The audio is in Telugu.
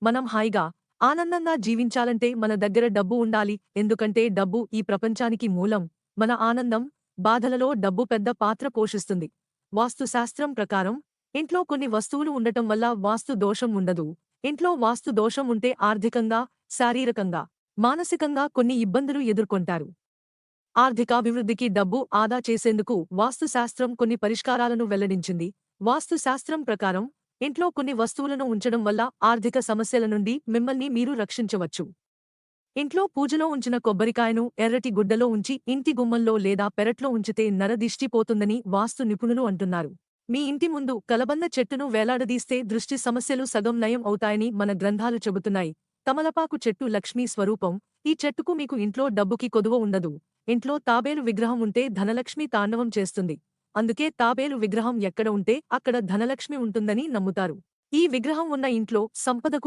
మనం హాయిగా, ఆనందంగా జీవించాలంటే మన దగ్గర డబ్బు ఉండాలి. ఎందుకంటే డబ్బు ఈ ప్రపంచానికి మూలం. మన ఆనందం, బాధలలో డబ్బు పెద్ద పాత్ర పోషిస్తుంది. వాస్తు శాస్త్రం ప్రకారం ఇంట్లో కొన్ని వస్తువులు ఉండటం వల్ల వాస్తు దోషం ఉండదు. ఇంట్లో వాస్తు దోషం ఉంటే ఆర్థికంగా, శారీరకంగా, మానసికంగా కొన్ని ఇబ్బందులు ఎదుర్కొంటారు. ఆర్థికాభివృద్ధికి డబ్బు ఆదా చేసేందుకు వాస్తుశాస్త్రం కొన్ని పరిష్కారాలను వెల్లడించింది. వాస్తుశాస్త్రం ప్రకారం ఇంట్లో కొన్ని వస్తువులను ఉంచడం వల్ల ఆర్థిక సమస్యల నుండి మిమ్మల్ని మీరు రక్షించవచ్చు. ఇంట్లో పూజలో ఉంచిన కొబ్బరికాయను ఎర్రటి గుడ్డలో ఉంచి ఇంటి గుమ్మంలో లేదా పెరట్లో ఉంచితే నరదిష్టి పోతుందని వాస్తు నిపుణులు అంటున్నారు. మీ ఇంటి ముందు కలబంద చెట్టును వేలాడదీస్తే దృష్టి సమస్యలు సగం నయం అవుతాయని మన గ్రంథాలు చెబుతున్నాయి. తమలపాకు చెట్టు లక్ష్మీ స్వరూపం. ఈ చెట్టుకు మీకు ఇంట్లో డబ్బుకి కొదువ ఉండదు. ఇంట్లో తాబేలు విగ్రహం ఉంటే ధనలక్ష్మి తాండవం చేస్తుంది. అందుకే తాబేలు విగ్రహం ఎక్కడ ఉంటే అక్కడ ధనలక్ష్మి ఉంటుందని నమ్ముతారు. ఈ విగ్రహం ఉన్న ఇంట్లో సంపదకు